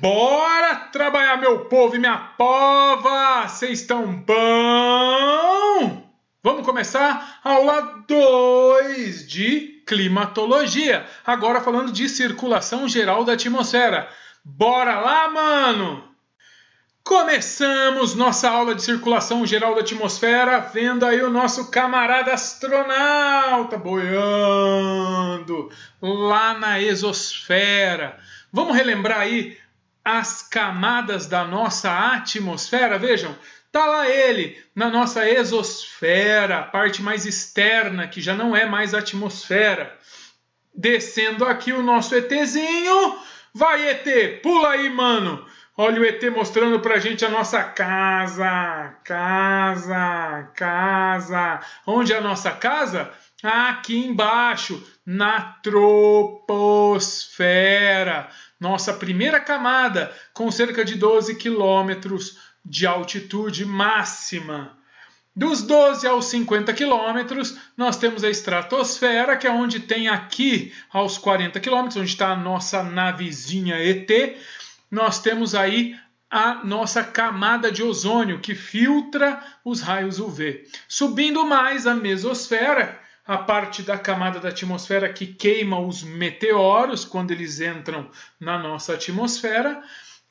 Bora trabalhar, meu povo e minha pova! Vocês estão bom? Vamos começar a aula 2 de climatologia. Agora falando de circulação geral da atmosfera. Bora lá, mano! Começamos nossa aula de circulação geral da atmosfera vendo aí o nosso camarada astronauta boiando lá na exosfera. Vamos relembrar aí as camadas da nossa atmosfera? Vejam, tá lá ele na nossa exosfera, a parte mais externa que já não é mais atmosfera. Descendo aqui o nosso ETzinho. Vai, ET, pula aí, mano. Olha o ET mostrando pra gente a nossa casa. Onde é a nossa casa? Aqui embaixo, na troposfera. Nossa primeira camada, com cerca de 12 quilômetros de altitude máxima. Dos 12 aos 50 quilômetros, nós temos a estratosfera, que é onde tem aqui aos 40 quilômetros, onde está a nossa navezinha ET. Nós temos aí a nossa camada de ozônio, que filtra os raios UV. Subindo mais a mesosfera, a parte da camada da atmosfera que queima os meteoros quando eles entram na nossa atmosfera.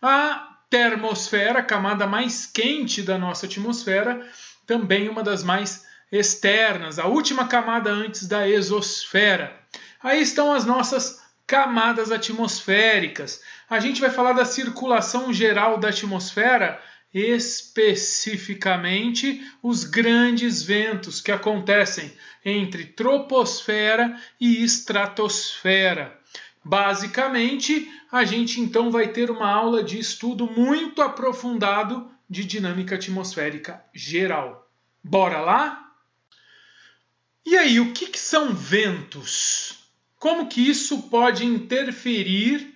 A termosfera, a camada mais quente da nossa atmosfera, também uma das mais externas, a última camada antes da exosfera. Aí estão as nossas camadas atmosféricas. A gente vai falar da circulação geral da atmosfera, especificamente os grandes ventos que acontecem entre troposfera e estratosfera. Basicamente, a gente então vai ter uma aula de estudo muito aprofundado de dinâmica atmosférica geral. Bora lá? E aí, o que são ventos? Como que isso pode interferir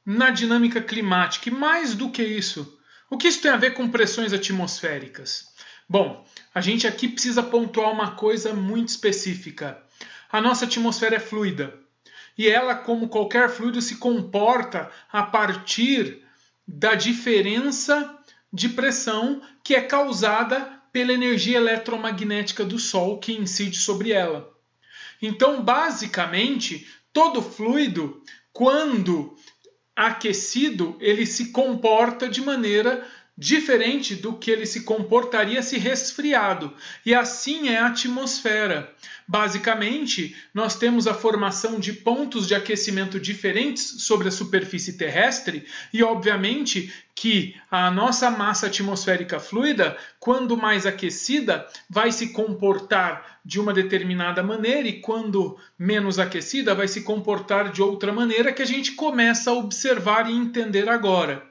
na dinâmica climática? E mais do que isso, o que isso tem a ver com pressões atmosféricas? Bom, a gente aqui precisa pontuar uma coisa muito específica. A nossa atmosfera é fluida. E ela, como qualquer fluido, se comporta a partir da diferença de pressão que é causada pela energia eletromagnética do Sol que incide sobre ela. Então, basicamente, todo fluido, quando aquecido, ele se comporta de maneira diferente do que ele se comportaria se resfriado. E assim é a atmosfera. Basicamente, nós temos a formação de pontos de aquecimento diferentes sobre a superfície terrestre e, obviamente, que a nossa massa atmosférica fluida, quando mais aquecida, vai se comportar de uma determinada maneira e, quando menos aquecida, vai se comportar de outra maneira que a gente começa a observar e entender agora.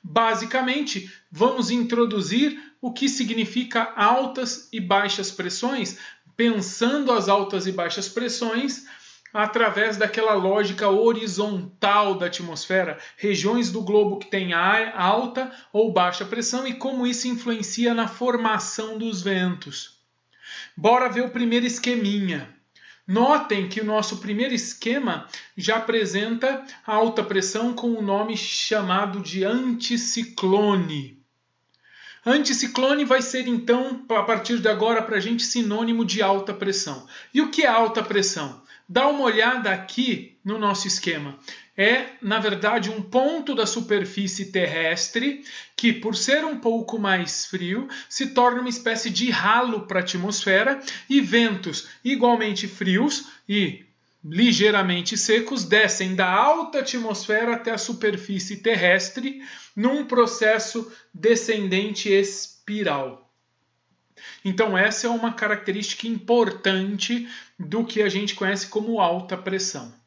Basicamente, vamos introduzir o que significa altas e baixas pressões, pensando as altas e baixas pressões através daquela lógica horizontal da atmosfera, regiões do globo que têm alta ou baixa pressão e como isso influencia na formação dos ventos. Bora ver o primeiro esqueminha. Notem que o nosso primeiro esquema já apresenta a alta pressão com o nome chamado de anticiclone. Anticiclone vai ser, então, a partir de agora, para a gente, sinônimo de alta pressão. E o que é alta pressão? Dá uma olhada aqui no nosso esquema. É, na verdade, um ponto da superfície terrestre que, por ser um pouco mais frio, se torna uma espécie de ralo para a atmosfera e ventos igualmente frios e ligeiramente secos descem da alta atmosfera até a superfície terrestre num processo descendente espiral. Então essa é uma característica importante do que a gente conhece como alta pressão.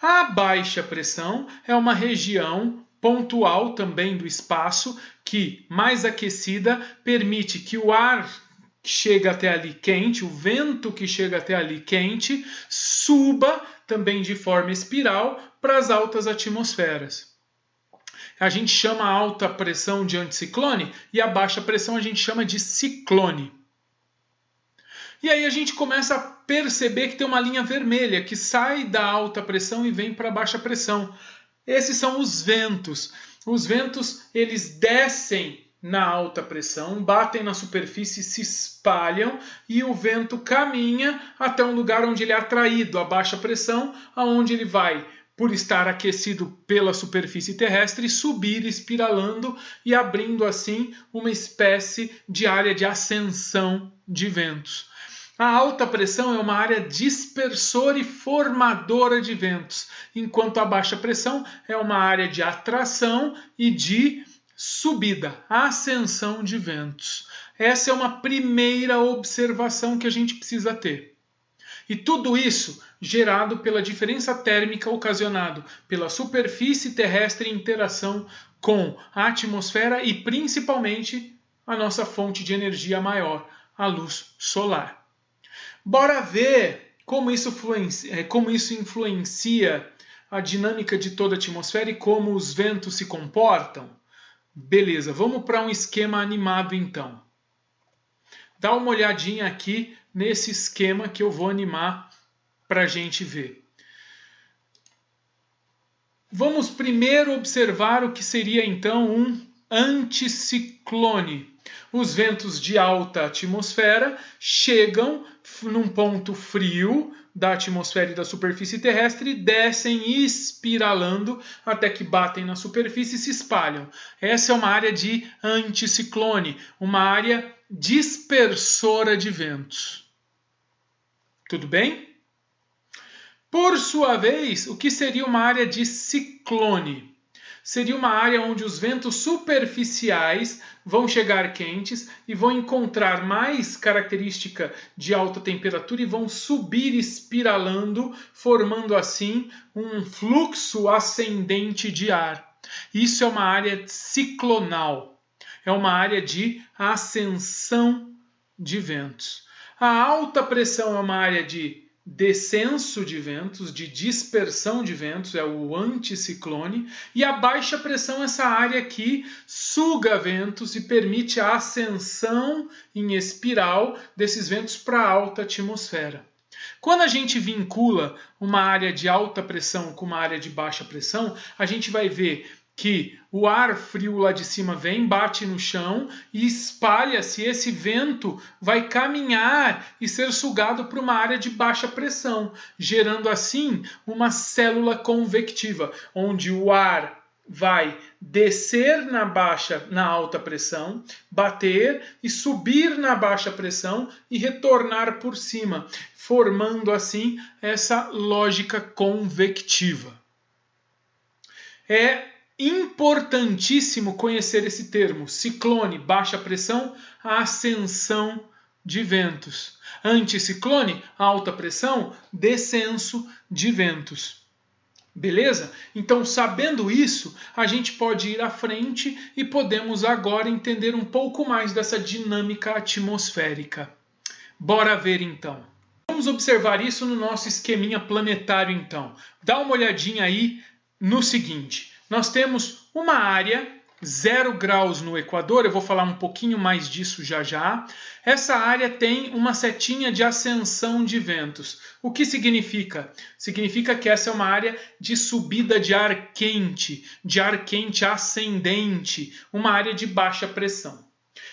A baixa pressão é uma região pontual também do espaço que, mais aquecida, permite que o ar que chega até ali quente, o vento que chega até ali quente, suba também de forma espiral para as altas atmosferas. A gente chama a alta pressão de anticiclone e a baixa pressão a gente chama de ciclone. E aí a gente começa a perceber que tem uma linha vermelha que sai da alta pressão e vem para a baixa pressão. Esses são os ventos. Os ventos, eles descem na alta pressão, batem na superfície, se espalham e o vento caminha até um lugar onde ele é atraído a baixa pressão, aonde ele vai, por estar aquecido pela superfície terrestre, subir espiralando e abrindo assim uma espécie de área de ascensão de ventos. A alta pressão é uma área dispersora e formadora de ventos, enquanto a baixa pressão é uma área de atração e de subida, ascensão de ventos. Essa é uma primeira observação que a gente precisa ter. E tudo isso gerado pela diferença térmica ocasionada pela superfície terrestre em interação com a atmosfera e principalmente a nossa fonte de energia maior, a luz solar. Bora ver como isso influencia a dinâmica de toda a atmosfera e como os ventos se comportam? Beleza, vamos para um esquema animado então. Dá uma olhadinha aqui nesse esquema que eu vou animar para a gente ver. Vamos primeiro observar o que seria então um anticiclone. Os ventos de alta atmosfera chegam num ponto frio da atmosfera e da superfície terrestre e descem espiralando até que batem na superfície e se espalham. Essa é uma área de anticiclone, uma área dispersora de ventos. Tudo bem? Por sua vez, o que seria uma área de ciclone? Seria uma área onde os ventos superficiais vão chegar quentes e vão encontrar mais característica de alta temperatura e vão subir espiralando, formando assim um fluxo ascendente de ar. Isso é uma área ciclonal, é uma área de ascensão de ventos. A alta pressão é uma área de descenso de ventos, de dispersão de ventos, é o anticiclone, e a baixa pressão é essa área que suga ventos e permite a ascensão em espiral desses ventos para a alta atmosfera. Quando a gente vincula uma área de alta pressão com uma área de baixa pressão, a gente vai ver que o ar frio lá de cima vem, bate no chão e espalha-se. Esse vento vai caminhar e ser sugado para uma área de baixa pressão, gerando assim uma célula convectiva, onde o ar vai descer na alta pressão, bater e subir na baixa pressão e retornar por cima, formando assim essa lógica convectiva. É importantíssimo conhecer esse termo, ciclone, baixa pressão, ascensão de ventos. Anticiclone, alta pressão, descenso de ventos. Beleza? Então, sabendo isso, a gente pode ir à frente e podemos agora entender um pouco mais dessa dinâmica atmosférica. Bora ver então. Vamos observar isso no nosso esqueminha planetário então. Dá uma olhadinha aí no seguinte. Nós temos uma área, 0 graus no Equador, eu vou falar um pouquinho mais disso já já. Essa área tem uma setinha de ascensão de ventos. O que significa? Significa que essa é uma área de subida de ar quente ascendente, uma área de baixa pressão.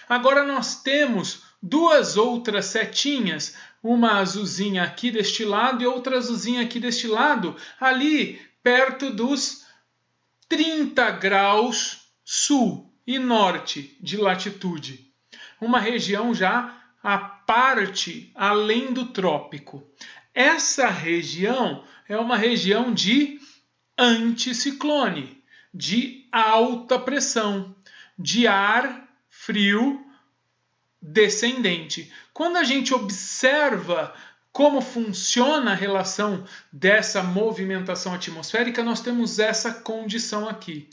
Agora nós temos duas outras setinhas, uma azulzinha aqui deste lado e outra azulzinha aqui deste lado, ali perto dos 30 graus sul e norte de latitude. Uma região já à parte além do trópico. Essa região é uma região de anticiclone, de alta pressão, de ar frio descendente. Quando a gente observa como funciona a relação dessa movimentação atmosférica, nós temos essa condição aqui.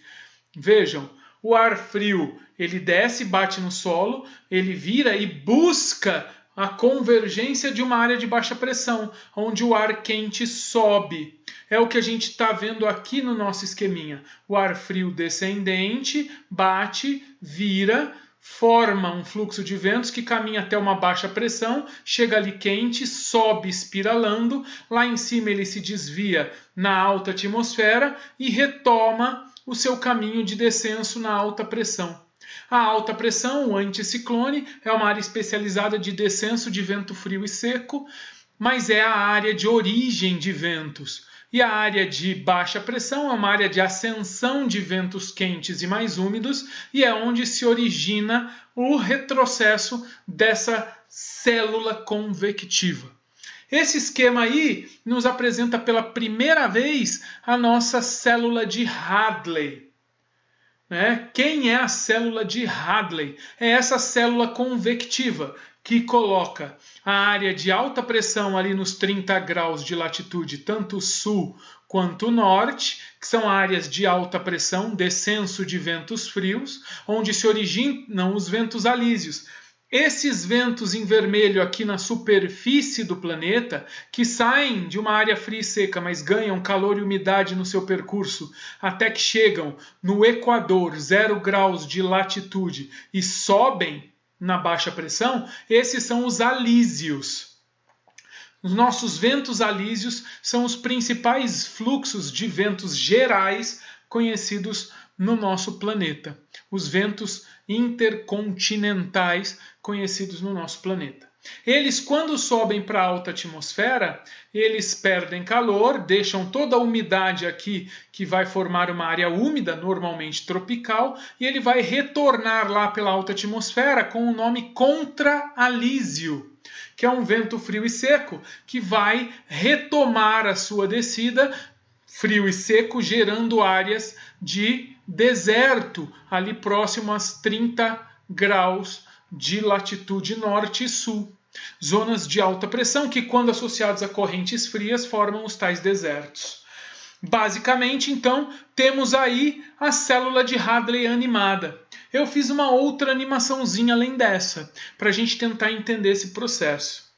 Vejam, o ar frio, ele desce, bate no solo, ele vira e busca a convergência de uma área de baixa pressão, onde o ar quente sobe. É o que a gente está vendo aqui no nosso esqueminha. O ar frio descendente bate, vira, forma um fluxo de ventos que caminha até uma baixa pressão, chega ali quente, sobe espiralando, lá em cima ele se desvia na alta atmosfera e retoma o seu caminho de descenso na alta pressão. A alta pressão, o anticiclone, é uma área especializada de descenso de vento frio e seco, mas é a área de origem de ventos. E a área de baixa pressão é uma área de ascensão de ventos quentes e mais úmidos e é onde se origina o retrocesso dessa célula convectiva. Esse esquema aí nos apresenta pela primeira vez a nossa célula de Hadley. Quem é a célula de Hadley? É essa célula convectiva que coloca a área de alta pressão ali nos 30 graus de latitude, tanto sul quanto norte, que são áreas de alta pressão, descenso de ventos frios, onde se originam os ventos alísios. Esses ventos em vermelho aqui na superfície do planeta, que saem de uma área fria e seca, mas ganham calor e umidade no seu percurso, até que chegam no Equador, 0 graus de latitude, e sobem na baixa pressão, esses são os alísios. Os nossos ventos alísios são os principais fluxos de ventos gerais conhecidos no nosso planeta. Os ventos intercontinentais conhecidos no nosso planeta. Eles, quando sobem para a alta atmosfera, eles perdem calor, deixam toda a umidade aqui, que vai formar uma área úmida, normalmente tropical, e ele vai retornar lá pela alta atmosfera com o nome contralísio, que é um vento frio e seco, que vai retomar a sua descida, frio e seco, gerando áreas de deserto, ali próximo às 30 graus de latitude norte e sul. Zonas de alta pressão que, quando associadas a correntes frias, formam os tais desertos. Basicamente, então, temos aí a célula de Hadley animada. Eu fiz uma outra animaçãozinha além dessa, para a gente tentar entender esse processo.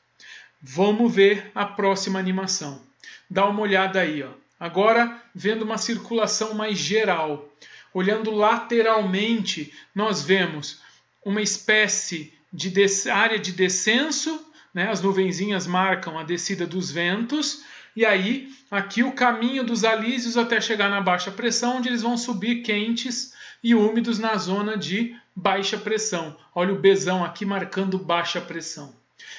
Vamos ver a próxima animação. Dá uma olhada aí, ó. Agora, vendo uma circulação mais geral. Olhando lateralmente, nós vemos uma espécie de área de descenso, as nuvenzinhas marcam a descida dos ventos, e aí aqui o caminho dos alísios até chegar na baixa pressão, onde eles vão subir quentes e úmidos na zona de baixa pressão. Olha o Bzão aqui marcando baixa pressão.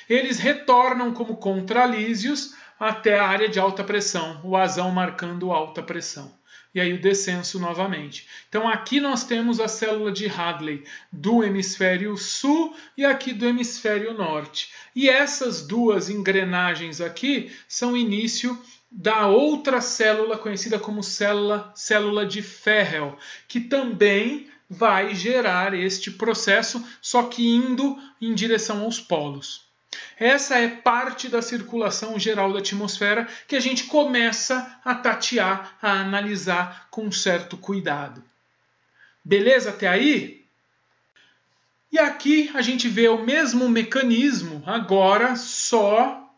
Eles retornam como contralísios até a área de alta pressão, o Azão marcando alta pressão. E aí o descenso novamente. Então aqui nós temos a célula de Hadley do hemisfério sul e aqui do hemisfério norte. E essas duas engrenagens aqui são o início da outra célula conhecida como célula de Ferrel, que também vai gerar este processo, só que indo em direção aos polos. Essa é parte da circulação geral da atmosfera que a gente começa a tatear, a analisar com certo cuidado. Beleza até aí? E aqui a gente vê o mesmo mecanismo, agora só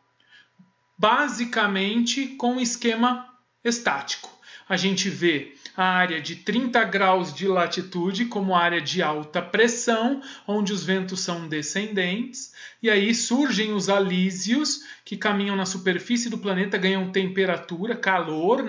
basicamente com esquema estático. A gente vê a área de 30 graus de latitude como área de alta pressão, onde os ventos são descendentes, e aí surgem os alísios, que caminham na superfície do planeta, ganham temperatura, calor,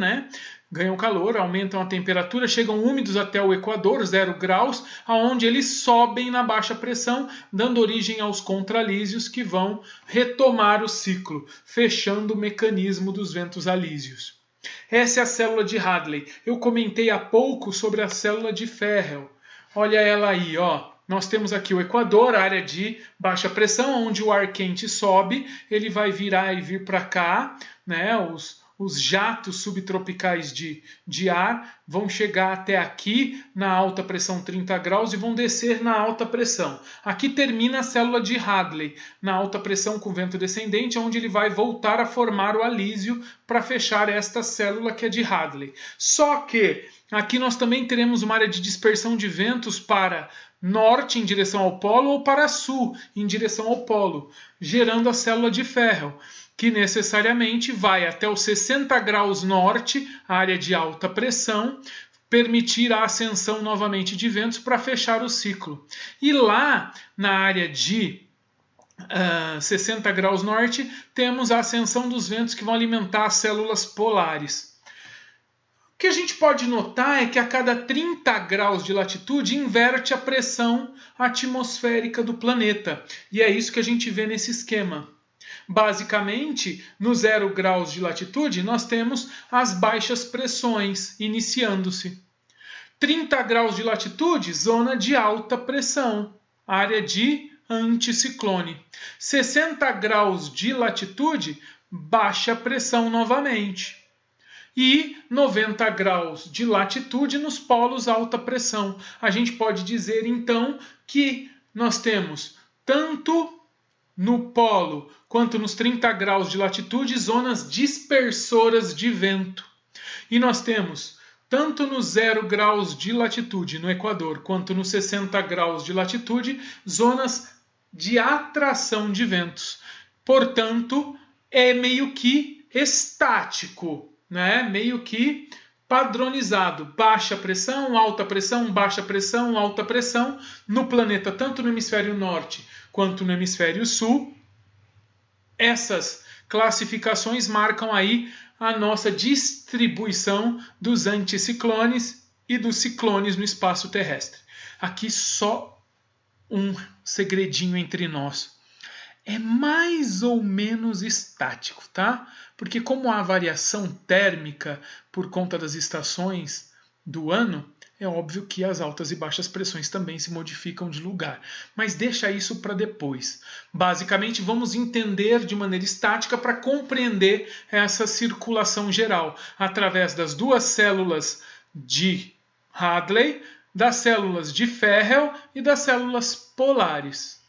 Ganham calor, aumentam a temperatura, chegam úmidos até o Equador, 0 graus, aonde eles sobem na baixa pressão, dando origem aos contralísios que vão retomar o ciclo, fechando o mecanismo dos ventos alísios. Essa é a célula de Hadley. Eu comentei há pouco sobre a célula de Ferrel. Olha ela aí, ó. Nós temos aqui o Equador, área de baixa pressão, onde o ar quente sobe, ele vai virar e vir para cá, Os jatos subtropicais de ar vão chegar até aqui na alta pressão 30 graus e vão descer na alta pressão. Aqui termina a célula de Hadley, na alta pressão com vento descendente, onde ele vai voltar a formar o alísio para fechar esta célula que é de Hadley. Só que aqui nós também teremos uma área de dispersão de ventos para norte em direção ao polo ou para sul em direção ao polo, gerando a célula de Ferrel, que necessariamente vai até os 60 graus norte, área de alta pressão, permitir a ascensão novamente de ventos para fechar o ciclo. E lá na área de 60 graus norte, temos a ascensão dos ventos que vão alimentar as células polares. O que a gente pode notar é que a cada 30 graus de latitude inverte a pressão atmosférica do planeta. E é isso que a gente vê nesse esquema. Basicamente, no 0 graus de latitude, nós temos as baixas pressões iniciando-se. 30 graus de latitude, zona de alta pressão, área de anticiclone. 60 graus de latitude, baixa pressão novamente. E 90 graus de latitude nos polos alta pressão. A gente pode dizer então que nós temos tanto no polo quanto nos 30 graus de latitude zonas dispersoras de vento. E nós temos tanto no 0 graus de latitude no Equador quanto nos 60 graus de latitude zonas de atração de ventos. Portanto, é meio que estático, né? Meio que padronizado, baixa pressão, alta pressão, baixa pressão, alta pressão no planeta, tanto no hemisfério norte quanto no hemisfério sul. Essas classificações marcam aí a nossa distribuição dos anticiclones e dos ciclones no espaço terrestre. Aqui só um segredinho entre nós. É mais ou menos estático, tá? Porque como há variação térmica por conta das estações do ano, é óbvio que as altas e baixas pressões também se modificam de lugar. Mas deixa isso para depois. Basicamente, vamos entender de maneira estática para compreender essa circulação geral através das duas células de Hadley, das células de Ferrel e das células polares.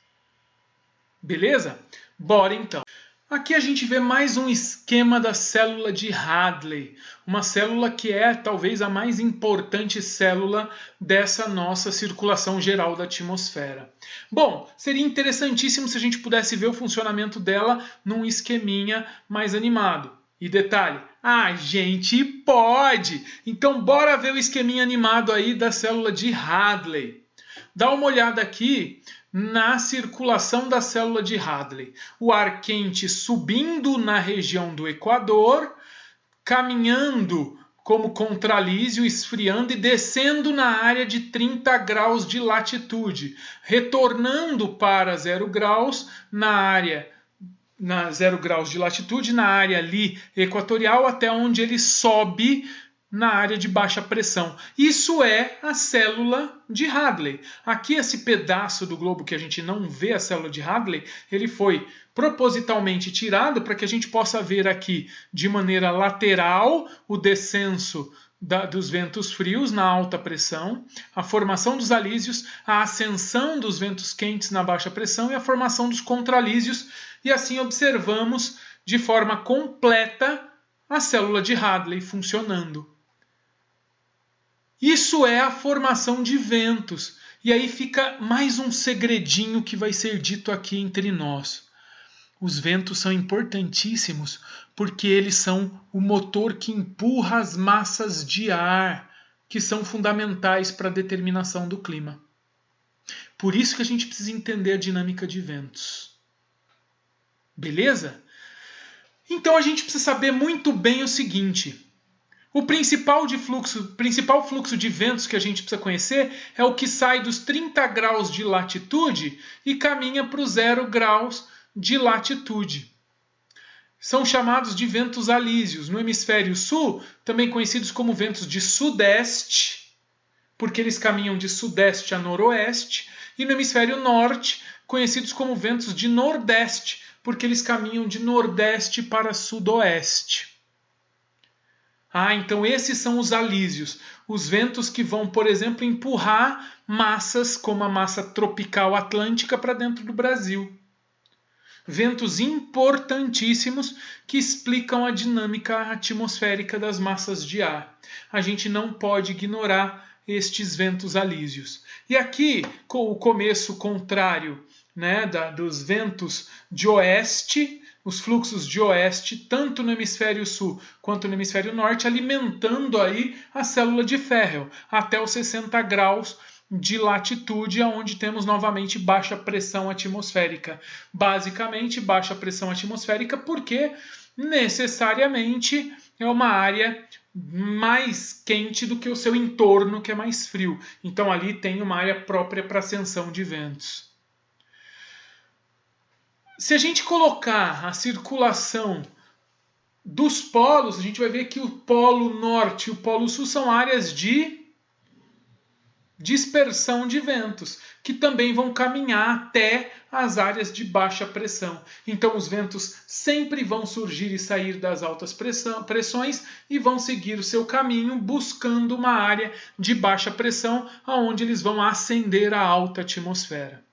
Beleza? Bora então. Aqui a gente vê mais um esquema da célula de Hadley, uma célula que é talvez a mais importante célula dessa nossa circulação geral da atmosfera. Bom, seria interessantíssimo se a gente pudesse ver o funcionamento dela num esqueminha mais animado. E detalhe, a gente pode! Então bora ver o esqueminha animado aí da célula de Hadley. Dá uma olhada aqui na circulação da célula de Hadley. O ar quente subindo na região do Equador, caminhando como contralísio, esfriando e descendo na área de 30 graus de latitude, retornando para 0 graus na 0 graus de latitude, na área ali equatorial, até onde ele sobe na área de baixa pressão. Isso é a célula de Hadley. Aqui esse pedaço do globo que a gente não vê a célula de Hadley, ele foi propositalmente tirado para que a gente possa ver aqui de maneira lateral o descenso dos ventos frios na alta pressão, a formação dos alísios, a ascensão dos ventos quentes na baixa pressão e a formação dos contralísios, e assim observamos de forma completa a célula de Hadley funcionando. Isso é a formação de ventos. E aí fica mais um segredinho que vai ser dito aqui entre nós. Os ventos são importantíssimos porque eles são o motor que empurra as massas de ar, que são fundamentais para a determinação do clima. Por isso que a gente precisa entender a dinâmica de ventos. Beleza? Então a gente precisa saber muito bem o seguinte. O principal fluxo de ventos que a gente precisa conhecer é o que sai dos 30 graus de latitude e caminha para os 0 graus de latitude. São chamados de ventos alísios. No hemisfério sul, também conhecidos como ventos de sudeste, porque eles caminham de sudeste a noroeste, e no hemisfério norte, conhecidos como ventos de nordeste, porque eles caminham de nordeste para sudoeste. Então esses são os alísios, os ventos que vão, por exemplo, empurrar massas como a massa tropical atlântica para dentro do Brasil. Ventos importantíssimos que explicam a dinâmica atmosférica das massas de ar. A gente não pode ignorar estes ventos alísios. E aqui, com o começo contrário, né, dos ventos de oeste, os fluxos de oeste, tanto no hemisfério sul quanto no hemisfério norte, alimentando aí a célula de Ferrel até os 60 graus de latitude, onde temos novamente baixa pressão atmosférica. Basicamente, baixa pressão atmosférica porque necessariamente é uma área mais quente do que o seu entorno, que é mais frio. Então ali tem uma área própria para ascensão de ventos. Se a gente colocar a circulação dos polos, a gente vai ver que o polo norte e o polo sul são áreas de dispersão de ventos, que também vão caminhar até as áreas de baixa pressão. Então os ventos sempre vão surgir e sair das altas pressões e vão seguir o seu caminho buscando uma área de baixa pressão, onde eles vão ascender a alta atmosfera.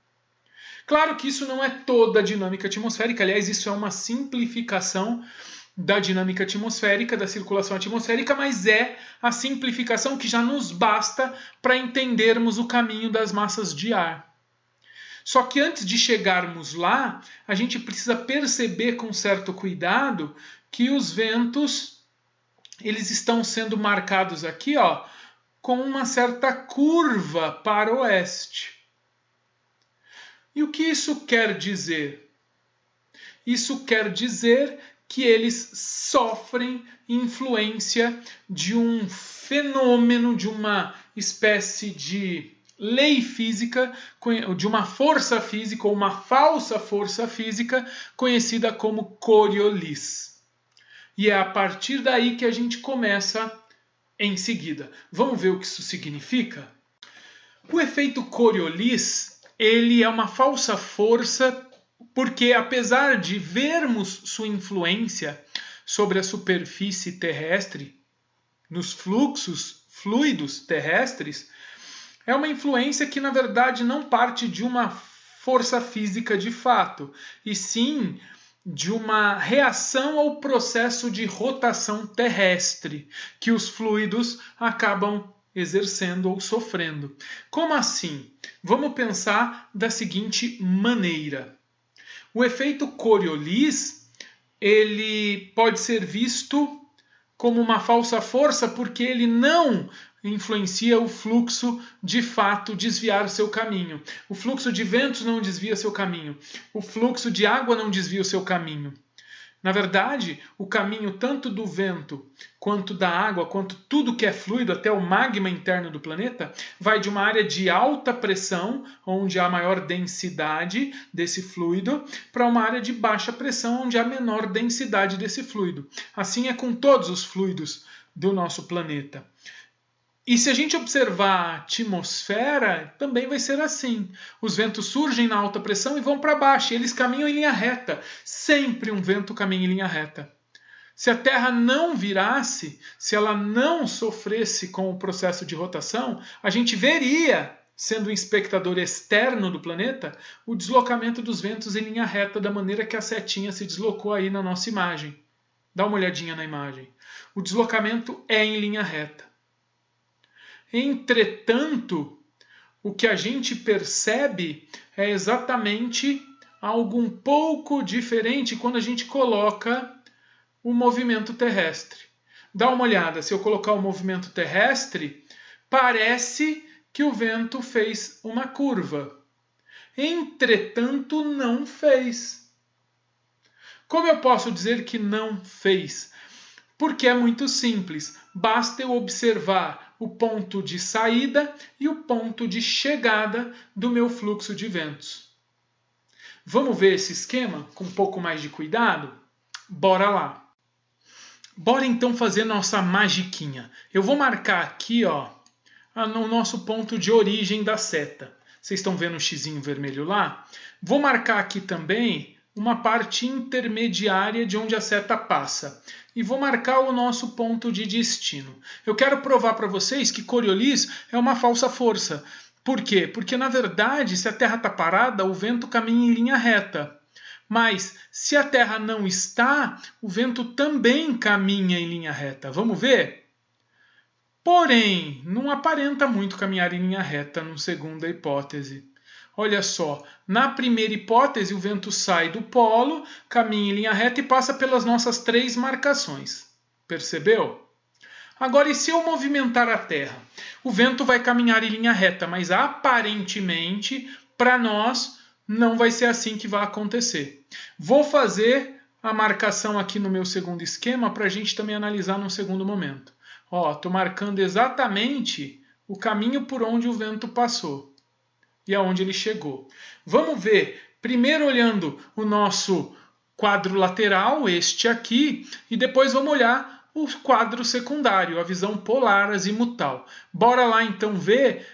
Claro que isso não é toda a dinâmica atmosférica, aliás, isso é uma simplificação da dinâmica atmosférica, da circulação atmosférica, mas é a simplificação que já nos basta para entendermos o caminho das massas de ar. Só que antes de chegarmos lá, a gente precisa perceber com certo cuidado que os ventos eles estão sendo marcados aqui, ó, com uma certa curva para o oeste. E o que isso quer dizer? Isso quer dizer que eles sofrem influência de um fenômeno, de uma espécie de lei física, de uma força física ou uma falsa força física conhecida como Coriolis. E é a partir daí que a gente começa em seguida. Vamos ver o que isso significa? O efeito Coriolis, ele é uma falsa força porque, apesar de vermos sua influência sobre a superfície terrestre, nos fluxos fluidos terrestres, é uma influência que, na verdade, não parte de uma força física de fato, e sim de uma reação ao processo de rotação terrestre que os fluidos acabam exercendo ou sofrendo. Como assim? Vamos pensar da seguinte maneira. O efeito Coriolis, ele pode ser visto como uma falsa força porque ele não influencia o fluxo de fato desviar seu caminho. O fluxo de ventos não desvia seu caminho. O fluxo de água não desvia o seu caminho. Na verdade, o caminho tanto do vento, quanto da água, quanto tudo que é fluido, até o magma interno do planeta, vai de uma área de alta pressão, onde há maior densidade desse fluido, para uma área de baixa pressão, onde há menor densidade desse fluido. Assim é com todos os fluidos do nosso planeta. E se a gente observar a atmosfera, também vai ser assim. Os ventos surgem na alta pressão e vão para baixo, e eles caminham em linha reta. Sempre um vento caminha em linha reta. Se a Terra não virasse, se ela não sofresse com o processo de rotação, a gente veria, sendo um espectador externo do planeta, o deslocamento dos ventos em linha reta, da maneira que a setinha se deslocou aí na nossa imagem. Dá uma olhadinha na imagem. O deslocamento é em linha reta. Entretanto, o que a gente percebe é exatamente algo um pouco diferente quando a gente coloca o movimento terrestre. Dá uma olhada, se eu colocar o movimento terrestre, parece que o vento fez uma curva. Entretanto, não fez. Como eu posso dizer que não fez? Porque é muito simples, basta eu observar o ponto de saída e o ponto de chegada do meu fluxo de ventos. Vamos ver esse esquema com um pouco mais de cuidado? Bora lá! Bora então fazer nossa magiquinha. Eu vou marcar aqui, ó, o nosso ponto de origem da seta. Vocês estão vendo o xizinho vermelho lá? Vou marcar aqui também uma parte intermediária de onde a seta passa. E vou marcar o nosso ponto de destino. Eu quero provar para vocês que Coriolis é uma falsa força. Por quê? Porque, na verdade, se a Terra está parada, o vento caminha em linha reta. Mas, se a Terra não está, o vento também caminha em linha reta. Vamos ver? Porém, não aparenta muito caminhar em linha reta, na segunda hipótese. Olha só, na primeira hipótese o vento sai do polo, caminha em linha reta e passa pelas nossas 3 marcações. Percebeu? Agora, e se eu movimentar a Terra? O vento vai caminhar em linha reta, mas aparentemente, para nós, não vai ser assim que vai acontecer. Vou fazer a marcação aqui no meu segundo esquema para a gente também analisar num segundo momento. Estou marcando exatamente o caminho por onde o vento passou e aonde ele chegou. Vamos ver, primeiro olhando o nosso quadro lateral, este aqui, e depois vamos olhar o quadro secundário, a visão polar azimutal. Bora lá então ver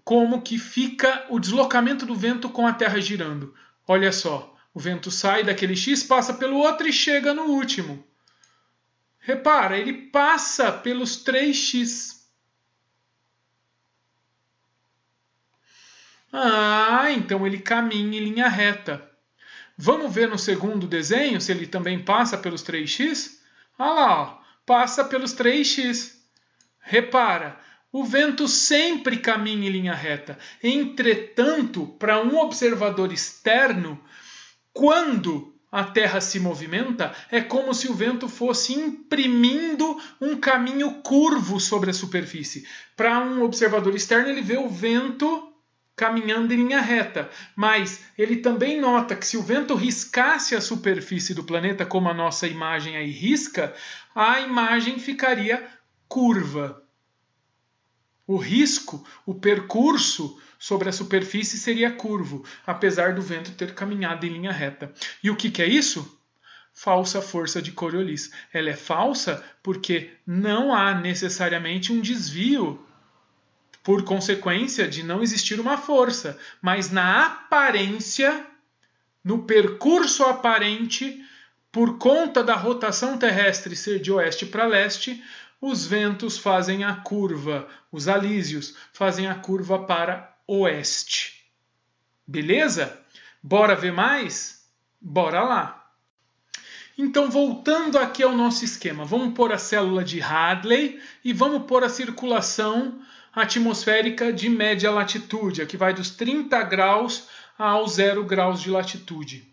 como que fica o deslocamento do vento com a Terra girando. Olha só, o vento sai daquele X, passa pelo outro e chega no último. Repara, ele passa pelos 3x. Então ele caminha em linha reta. Vamos ver no segundo desenho se ele também passa pelos 3x? Olha lá, ó, passa pelos 3x. Repara, o vento sempre caminha em linha reta. Entretanto, para um observador externo, quando a Terra se movimenta, é como se o vento fosse imprimindo um caminho curvo sobre a superfície. Para um observador externo, ele vê o vento caminhando em linha reta, mas ele também nota que se o vento riscasse a superfície do planeta, como a nossa imagem aí risca, a imagem ficaria curva. O risco, o percurso sobre a superfície seria curvo, apesar do vento ter caminhado em linha reta. E o que é isso? Falsa força de Coriolis. Ela é falsa porque não há necessariamente um desvio por consequência de não existir uma força, mas na aparência, no percurso aparente, por conta da rotação terrestre ser de oeste para leste, os ventos fazem a curva, os alísios fazem a curva para oeste. Beleza? Bora ver mais? Bora lá! Então, voltando aqui ao nosso esquema, vamos pôr a célula de Hadley e vamos pôr a circulação atmosférica de média latitude, que vai dos 30 graus aos 0 graus de latitude.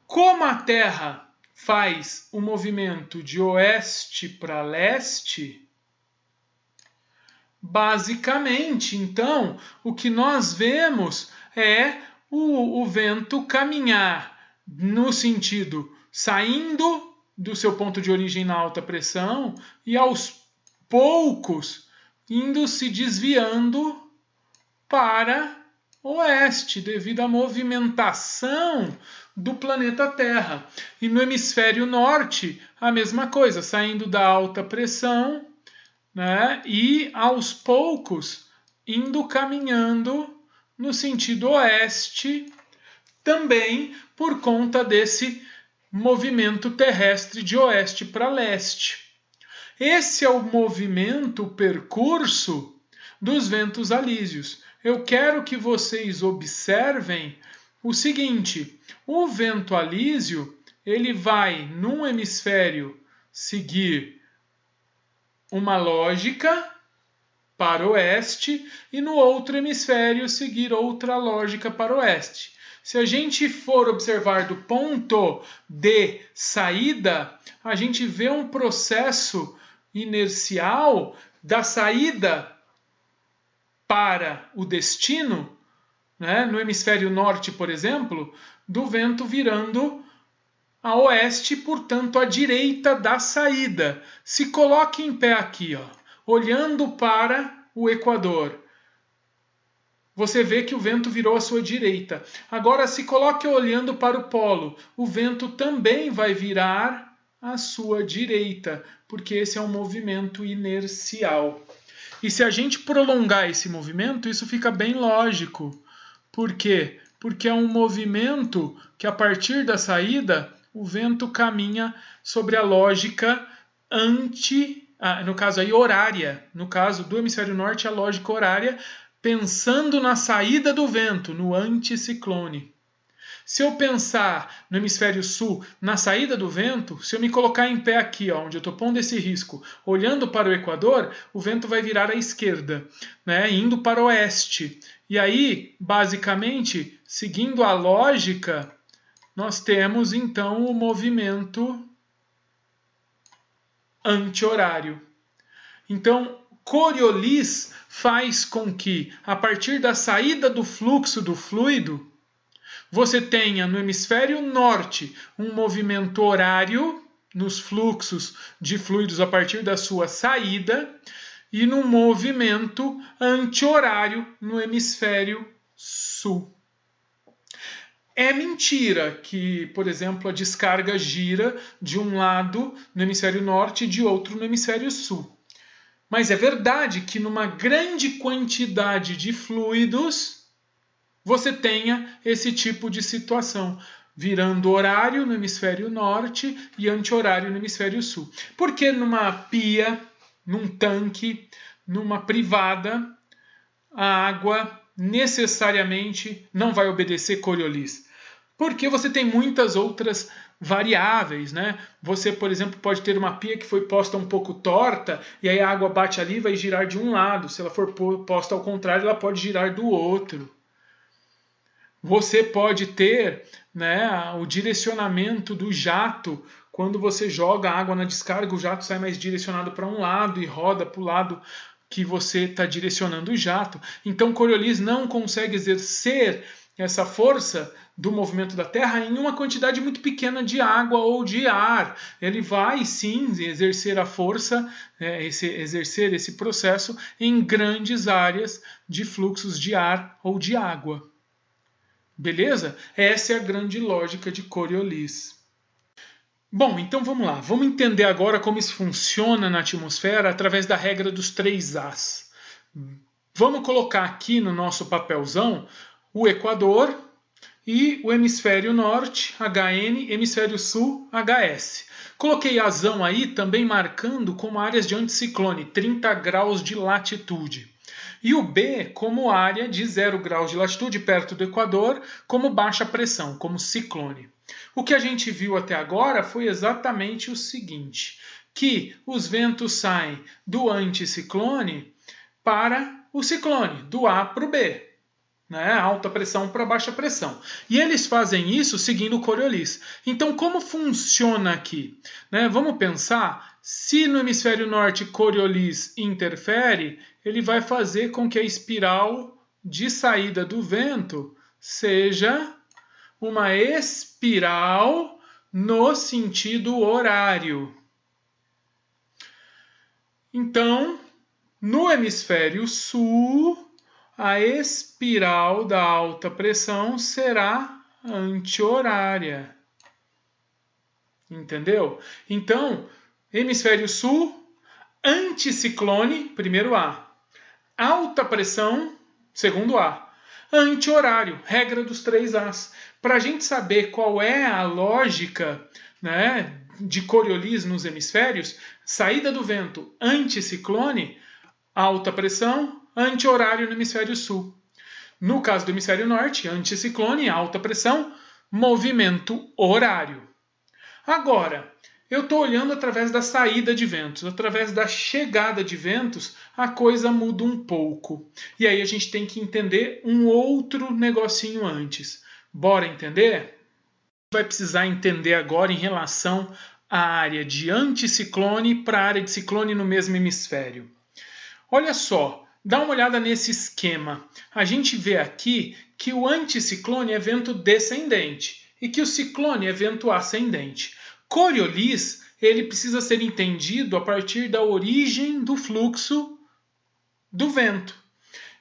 Como a Terra faz o movimento de oeste para leste, basicamente, então, o que nós vemos é o vento caminhar no sentido saindo do seu ponto de origem na alta pressão e aos poucos indo se desviando para oeste, devido à movimentação do planeta Terra. E no hemisfério norte, a mesma coisa, saindo da alta pressão, né, e aos poucos indo caminhando no sentido oeste, também por conta desse movimento terrestre de oeste para leste. Esse é o movimento, o percurso dos ventos alísios. Eu quero que vocês observem o seguinte: o vento alísio, ele vai num hemisfério seguir uma lógica para o oeste e no outro hemisfério seguir outra lógica para o oeste. Se a gente for observar do ponto de saída, a gente vê um processo inercial da saída para o destino, né, no hemisfério norte, por exemplo, do vento virando a oeste, portanto, à direita da saída. Se coloque em pé aqui, olhando para o Equador. Você vê que o vento virou à sua direita. Agora, se coloque olhando para o polo. O vento também vai virar à sua direita, porque esse é um movimento inercial. E se a gente prolongar esse movimento, isso fica bem lógico. Por quê? Porque é um movimento que, a partir da saída, o vento caminha sobre a lógica no caso aí horária. No caso do hemisfério norte, a lógica horária, pensando na saída do vento, no anticiclone. Se eu pensar no hemisfério sul, na saída do vento, se eu me colocar em pé aqui, onde eu estou pondo esse risco, olhando para o Equador, o vento vai virar à esquerda, né, indo para o oeste. E aí, basicamente, seguindo a lógica, nós temos então o movimento anti-horário. Então, Coriolis faz com que, a partir da saída do fluxo do fluido, você tenha no hemisfério norte um movimento horário nos fluxos de fluidos a partir da sua saída e num movimento anti-horário no hemisfério sul. É mentira que, por exemplo, a descarga gira de um lado no hemisfério norte e de outro no hemisfério sul. Mas é verdade que numa grande quantidade de fluidos você tenha esse tipo de situação, virando horário no hemisfério norte e anti-horário no hemisfério sul. Porque numa pia, num tanque, numa privada, a água necessariamente não vai obedecer Coriolis. Porque você tem muitas outras variáveis, né? Você, por exemplo, pode ter uma pia que foi posta um pouco torta e aí a água bate ali e vai girar de um lado. Se ela for posta ao contrário, ela pode girar do outro. Você pode ter, né, o direcionamento do jato. Quando você joga água na descarga, o jato sai mais direcionado para um lado e roda para o lado que você está direcionando o jato. Então, Coriolis não consegue exercer essa força do movimento da Terra em uma quantidade muito pequena de água ou de ar. Ele vai sim exercer a força, exercer esse processo em grandes áreas de fluxos de ar ou de água. Beleza? Essa é a grande lógica de Coriolis. Bom, então vamos lá. Vamos entender agora como isso funciona na atmosfera através da regra dos 3 As. Vamos colocar aqui no nosso papelzão o Equador e o hemisfério norte, HN, hemisfério sul, HS. Coloquei azão aí também marcando como áreas de anticiclone, 30 graus de latitude. E o B como área de 0 graus de latitude perto do Equador, como baixa pressão, como ciclone. O que a gente viu até agora foi exatamente o seguinte, que os ventos saem do anticiclone para o ciclone, do A para o B. Né, alta pressão para baixa pressão. E eles fazem isso seguindo o Coriolis. Então, como funciona aqui? Né, vamos pensar, se no hemisfério norte Coriolis interfere, ele vai fazer com que a espiral de saída do vento seja uma espiral no sentido horário. Então, no hemisfério sul, a espiral da alta pressão será anti-horária. Entendeu? Então, hemisfério sul, anticiclone, primeiro A. Alta pressão, segundo A. Anti-horário, regra dos 3 As. Para a gente saber qual é a lógica, né, de Coriolis nos hemisférios, saída do vento anticiclone, alta pressão, anti-horário no hemisfério sul. No caso do hemisfério norte, anticiclone, alta pressão, movimento horário. Agora, eu estou olhando através da saída de ventos, através da chegada de ventos, a coisa muda um pouco. E aí a gente tem que entender um outro negocinho antes. Bora entender? Vai precisar entender agora em relação à área de anticiclone para a área de ciclone no mesmo hemisfério. Olha só. Dá uma olhada nesse esquema. A gente vê aqui que o anticiclone é vento descendente e que o ciclone é vento ascendente. Coriolis, ele precisa ser entendido a partir da origem do fluxo do vento.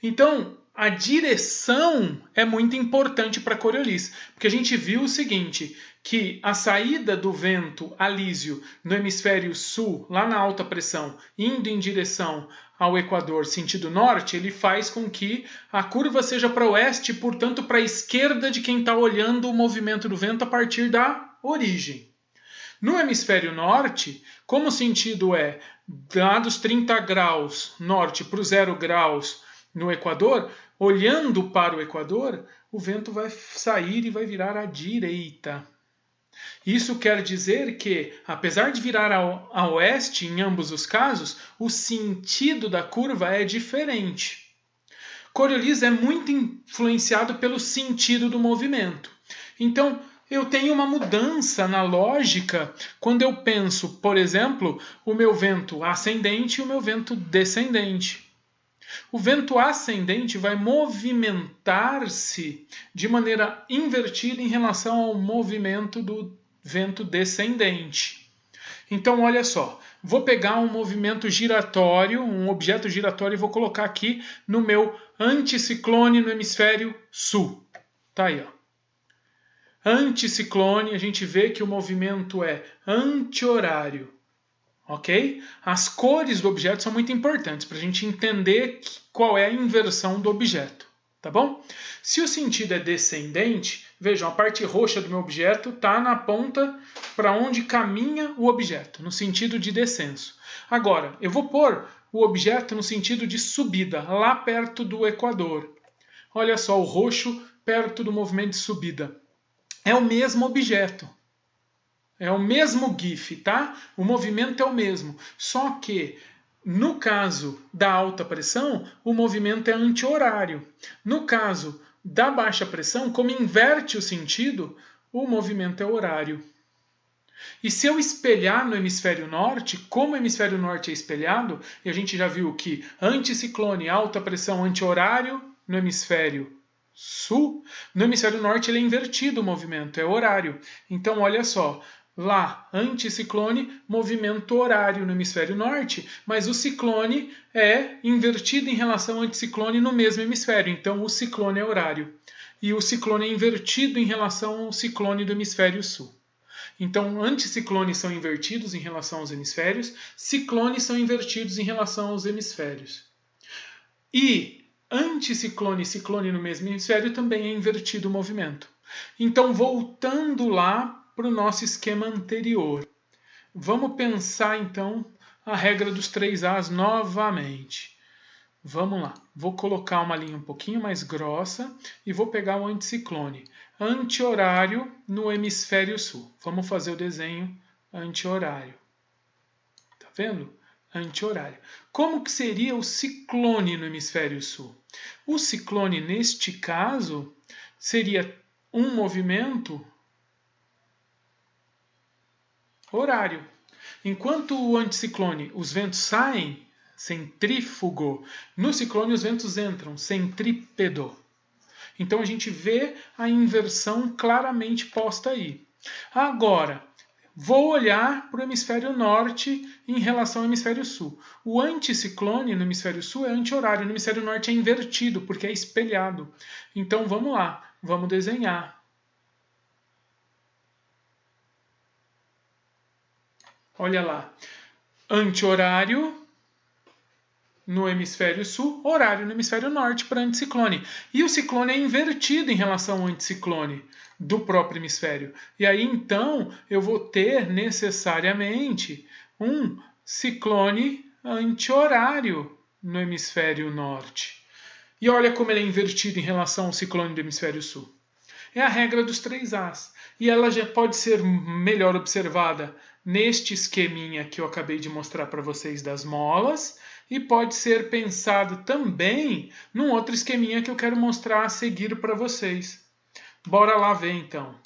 Então, a direção é muito importante para Coriolis, porque a gente viu o seguinte, que a saída do vento alísio no hemisfério sul, lá na alta pressão, indo em direção ao Equador, sentido norte, ele faz com que a curva seja para oeste, portanto para a esquerda de quem está olhando o movimento do vento a partir da origem. No hemisfério norte, como o sentido é dados 30 graus norte para os 0 graus no Equador, olhando para o Equador, o vento vai sair e vai virar à direita. Isso quer dizer que, apesar de virar a oeste em ambos os casos, o sentido da curva é diferente. Coriolis é muito influenciado pelo sentido do movimento. Então, eu tenho uma mudança na lógica quando eu penso, por exemplo, o meu vento ascendente e o meu vento descendente. O vento ascendente vai movimentar-se de maneira invertida em relação ao movimento do vento descendente. Então, olha só, vou pegar um movimento giratório, um objeto giratório e vou colocar aqui no meu anticiclone no hemisfério sul. Tá aí, ó. Anticiclone, a gente vê que o movimento é anti-horário. Ok? As cores do objeto são muito importantes para a gente entender qual é a inversão do objeto. Tá bom? Se o sentido é descendente, vejam, a parte roxa do meu objeto está na ponta para onde caminha o objeto, no sentido de descenso. Agora, eu vou pôr o objeto no sentido de subida, lá perto do equador. Olha só, o roxo perto do movimento de subida. É o mesmo objeto. É o mesmo GIF, tá? O movimento é o mesmo. Só que, no caso da alta pressão, o movimento é anti-horário. No caso da baixa pressão, como inverte o sentido, o movimento é horário. E se eu espelhar no hemisfério norte, como o hemisfério norte é espelhado, e a gente já viu que anticiclone, alta pressão, anti-horário no hemisfério sul, no hemisfério norte ele é invertido o movimento, é horário. Então, olha só, lá, anticiclone, movimento horário no hemisfério norte, mas o ciclone é invertido em relação ao anticiclone no mesmo hemisfério, então o ciclone é horário. E o ciclone é invertido em relação ao ciclone do hemisfério sul. Então, anticiclones são invertidos em relação aos hemisférios, ciclones são invertidos em relação aos hemisférios. E anticiclone e ciclone no mesmo hemisfério também é invertido o movimento. Então, voltando lá para o nosso esquema anterior. Vamos pensar, então, a regra dos 3As novamente. Vamos lá. Vou colocar uma linha um pouquinho mais grossa e vou pegar o anticiclone. Anti-horário no hemisfério sul. Vamos fazer o desenho anti-horário. Tá vendo? Anti-horário. Como que seria o ciclone no hemisfério sul? O ciclone, neste caso, seria um movimento horário. Enquanto o anticiclone, os ventos saem, centrífugo, no ciclone os ventos entram, centrípedo. Então a gente vê a inversão claramente posta aí. Agora, vou olhar para o hemisfério norte em relação ao hemisfério sul. O anticiclone no hemisfério sul é anti-horário, no hemisfério norte é invertido, porque é espelhado. Então vamos lá, vamos desenhar. Olha lá, anti-horário no hemisfério sul, horário no hemisfério norte para anticiclone. E o ciclone é invertido em relação ao anticiclone do próprio hemisfério. E aí então eu vou ter necessariamente um ciclone anti-horário no hemisfério norte. E olha como ele é invertido em relação ao ciclone do hemisfério sul. É a regra dos 3As. E ela já pode ser melhor observada neste esqueminha que eu acabei de mostrar para vocês das molas, e pode ser pensado também num outro esqueminha que eu quero mostrar a seguir para vocês. Bora lá ver então.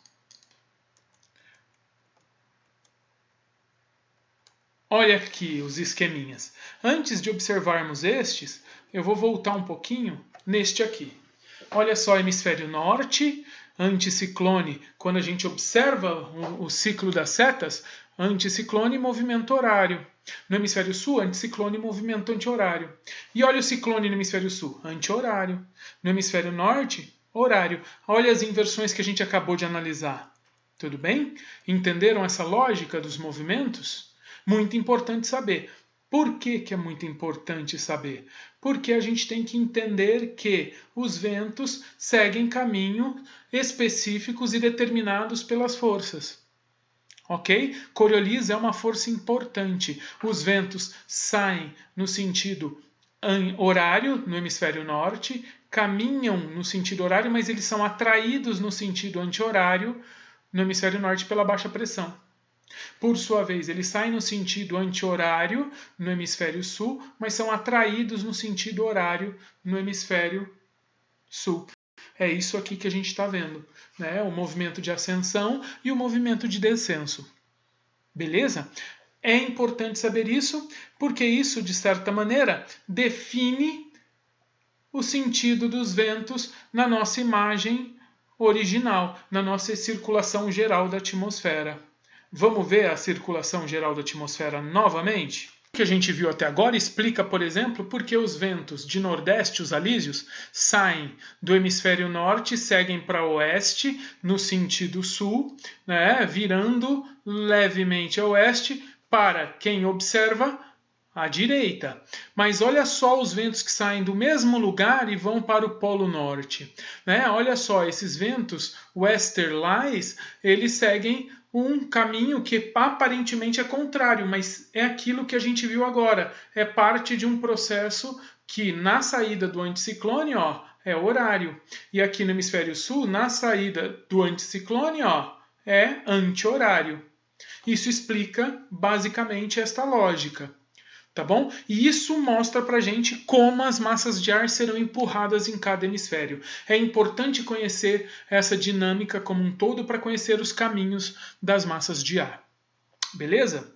Olha aqui os esqueminhas. Antes de observarmos estes, eu vou voltar um pouquinho neste aqui. Olha só, hemisfério norte, anticiclone, quando a gente observa o ciclo das setas, anticiclone e movimento horário. No hemisfério sul, anticiclone e movimento anti-horário. E olha o ciclone no hemisfério sul, anti-horário. No hemisfério norte, horário. Olha as inversões que a gente acabou de analisar. Tudo bem? Entenderam essa lógica dos movimentos? Muito importante saber. Por que é muito importante saber? Porque a gente tem que entender que os ventos seguem caminhos específicos e determinados pelas forças. Ok? Coriolis é uma força importante. Os ventos saem no sentido horário, no hemisfério norte, caminham no sentido horário, mas eles são atraídos no sentido anti-horário no hemisfério norte pela baixa pressão. Por sua vez, eles saem no sentido anti-horário no hemisfério sul, mas são atraídos no sentido horário no hemisfério sul. É isso aqui que a gente está vendo, né? O movimento de ascensão e o movimento de descenso. Beleza? É importante saber isso, porque isso, de certa maneira, define o sentido dos ventos na nossa imagem original, na nossa circulação geral da atmosfera. Vamos ver a circulação geral da atmosfera novamente? O que a gente viu até agora explica, por exemplo, por que os ventos de nordeste, os alísios, saem do hemisfério norte e seguem para oeste no sentido sul, né, virando levemente a oeste para quem observa à direita. Mas olha só os ventos que saem do mesmo lugar e vão para o Polo Norte. Né? Olha só, esses ventos westerlies, eles seguem um caminho que aparentemente é contrário, mas é aquilo que a gente viu agora. É parte de um processo que na saída do anticiclone, ó, é horário. E aqui no hemisfério sul, na saída do anticiclone, ó, é anti-horário. Isso explica basicamente esta lógica. Tá bom? E isso mostra pra gente como as massas de ar serão empurradas em cada hemisfério. É importante conhecer essa dinâmica como um todo para conhecer os caminhos das massas de ar. Beleza?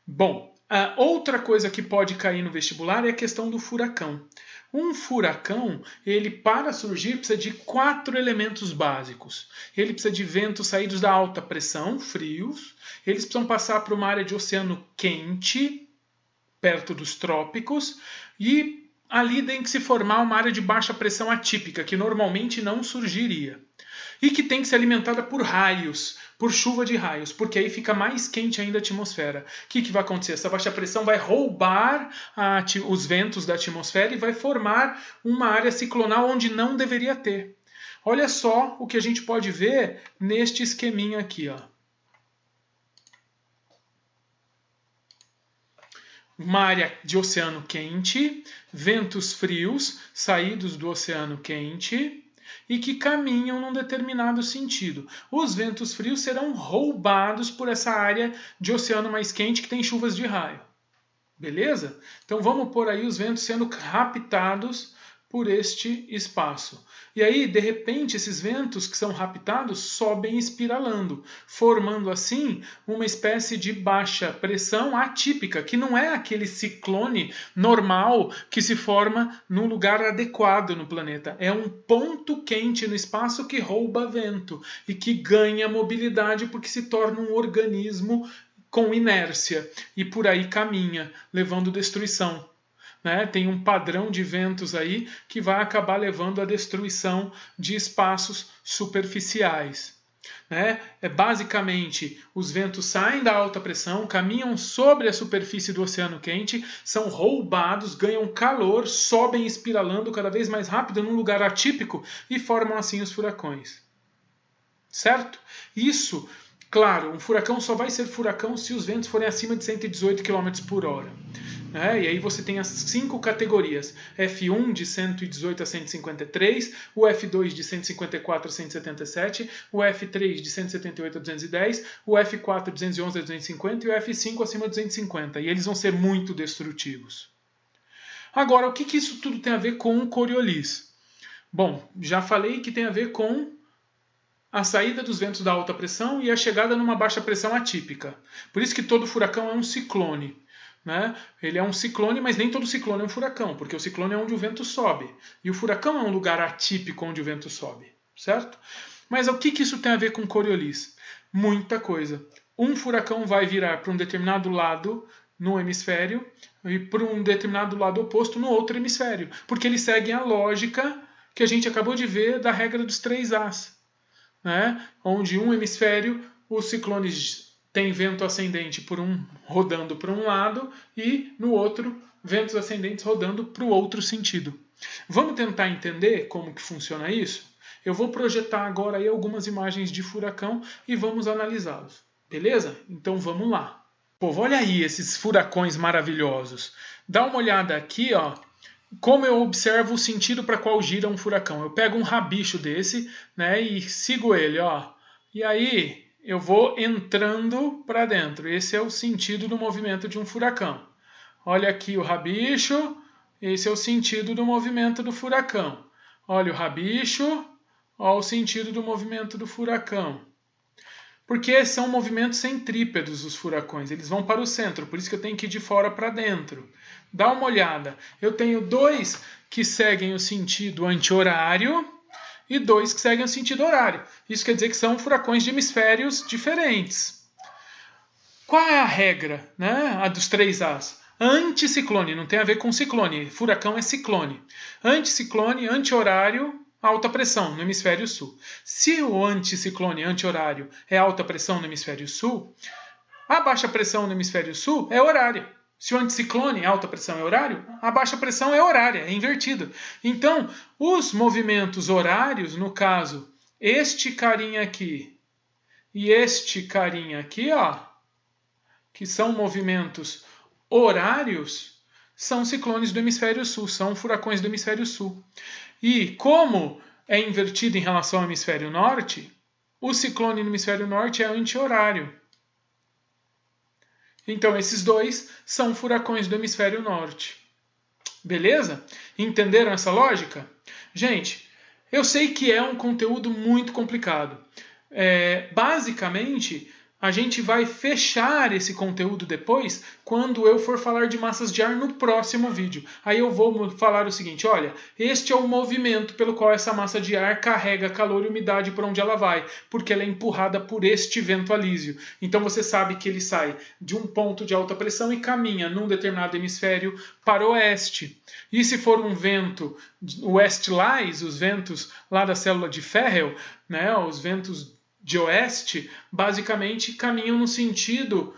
Bom, a outra coisa que pode cair no vestibular é a questão do furacão. Um furacão, ele para surgir precisa de 4 elementos básicos. Ele precisa de ventos saídos da alta pressão, frios. Eles precisam passar por uma área de oceano quente, perto dos trópicos, e ali tem que se formar uma área de baixa pressão atípica, que normalmente não surgiria. E que tem que ser alimentada por raios, por chuva de raios, porque aí fica mais quente ainda a atmosfera. O que vai acontecer? Essa baixa pressão vai roubar os ventos da atmosfera e vai formar uma área ciclonal onde não deveria ter. Olha só o que a gente pode ver neste esqueminha aqui, ó. Uma área de oceano quente, ventos frios saídos do oceano quente e que caminham num determinado sentido. Os ventos frios serão roubados por essa área de oceano mais quente que tem chuvas de raio. Beleza? Então vamos pôr aí os ventos sendo raptados por este espaço. E aí, de repente, esses ventos que são raptados sobem espiralando, formando assim uma espécie de baixa pressão atípica, que não é aquele ciclone normal que se forma num lugar adequado no planeta. É um ponto quente no espaço que rouba vento e que ganha mobilidade porque se torna um organismo com inércia e por aí caminha, levando destruição. Né? Tem um padrão de ventos aí que vai acabar levando à destruição de espaços superficiais. Né? Basicamente, os ventos saem da alta pressão, caminham sobre a superfície do oceano quente, são roubados, ganham calor, sobem espiralando cada vez mais rápido num lugar atípico e formam assim os furacões. Certo? Isso, claro, um furacão só vai ser furacão se os ventos forem acima de 118 km por hora. E aí você tem as 5 categorias, F1 de 118 a 153, o F2 de 154 a 177, o F3 de 178 a 210, o F4 de 211 a 250 e o F5 acima de 250. E eles vão ser muito destrutivos. Agora, o que isso tudo tem a ver com o Coriolis? Bom, já falei que tem a ver com a saída dos ventos da alta pressão e a chegada numa baixa pressão atípica. Por isso que todo furacão é um ciclone. Né? Ele é um ciclone, mas nem todo ciclone é um furacão, porque o ciclone é onde o vento sobe. E o furacão é um lugar atípico onde o vento sobe, certo? Mas o que isso tem a ver com Coriolis? Muita coisa. Um furacão vai virar para um determinado lado no hemisfério e para um determinado lado oposto no outro hemisfério, porque eles seguem a lógica que a gente acabou de ver da regra dos 3 As. Né? Onde um hemisfério, os ciclones tem vento ascendente rodando para um lado e no outro ventos ascendentes rodando para o outro sentido. Vamos tentar entender como que funciona isso? Eu vou projetar agora aí algumas imagens de furacão e vamos analisá-los. Beleza? Então vamos lá. Povo, olha aí esses furacões maravilhosos. Dá uma olhada aqui, ó. Como eu observo o sentido para qual gira um furacão. Eu pego um rabicho desse, né, e sigo ele, ó. E aí eu vou entrando para dentro. Esse é o sentido do movimento de um furacão. Olha aqui o rabicho. Esse é o sentido do movimento do furacão. Olha o rabicho, olha o sentido do movimento do furacão. Porque são movimentos centrípedos os furacões, eles vão para o centro, por isso que eu tenho que ir de fora para dentro. Dá uma olhada, eu tenho 2 que seguem o sentido anti-horário e 2 que seguem o sentido horário. Isso quer dizer que são furacões de hemisférios diferentes. Qual é a regra, né? A dos 3 As? Anticiclone, não tem a ver com ciclone, furacão é ciclone. Anticiclone, anti-horário, alta pressão no hemisfério sul. Se o anticiclone, anti-horário, é alta pressão no hemisfério sul, a baixa pressão no hemisfério sul é horária. Se o anticiclone, alta pressão, é horário, a baixa pressão é horária, é invertida. Então, os movimentos horários, no caso, este carinha aqui e este carinha aqui, ó, que são movimentos horários, são ciclones do hemisfério sul, são furacões do hemisfério sul. E como é invertido em relação ao hemisfério norte, o ciclone no hemisfério norte é anti-horário. Então, esses 2 são furacões do hemisfério norte. Beleza? Entenderam essa lógica? Gente, eu sei que é um conteúdo muito complicado. Basicamente, a gente vai fechar esse conteúdo depois quando eu for falar de massas de ar no próximo vídeo. Aí eu vou falar o seguinte, olha, este é o movimento pelo qual essa massa de ar carrega calor e umidade por onde ela vai, porque ela é empurrada por este vento alísio. Então você sabe que ele sai de um ponto de alta pressão e caminha num determinado hemisfério para o oeste. E se for um vento west-lies, os ventos lá da célula de Ferrel, né, os ventos de oeste, basicamente caminham no sentido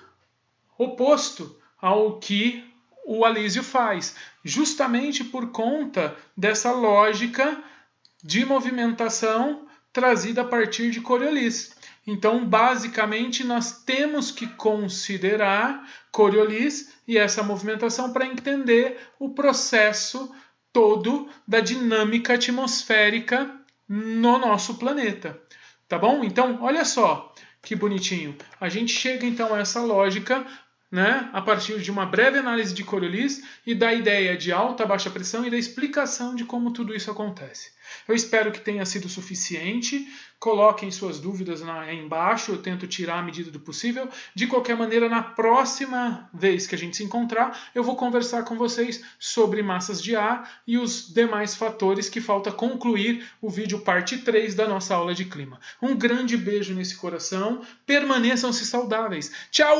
oposto ao que o alísio faz, justamente por conta dessa lógica de movimentação trazida a partir de Coriolis. Então, basicamente, nós temos que considerar Coriolis e essa movimentação para entender o processo todo da dinâmica atmosférica no nosso planeta. Tá bom? Então, olha só que bonitinho. A gente chega então a essa lógica, né, a partir de uma breve análise de Coriolis e da ideia de alta, baixa pressão e da explicação de como tudo isso acontece. Eu espero que tenha sido suficiente. Coloquem suas dúvidas aí embaixo, eu tento tirar à medida do possível. De qualquer maneira, na próxima vez que a gente se encontrar, eu vou conversar com vocês sobre massas de ar e os demais fatores que falta concluir o vídeo parte 3 da nossa aula de clima. Um grande beijo nesse coração, permaneçam-se saudáveis. Tchau!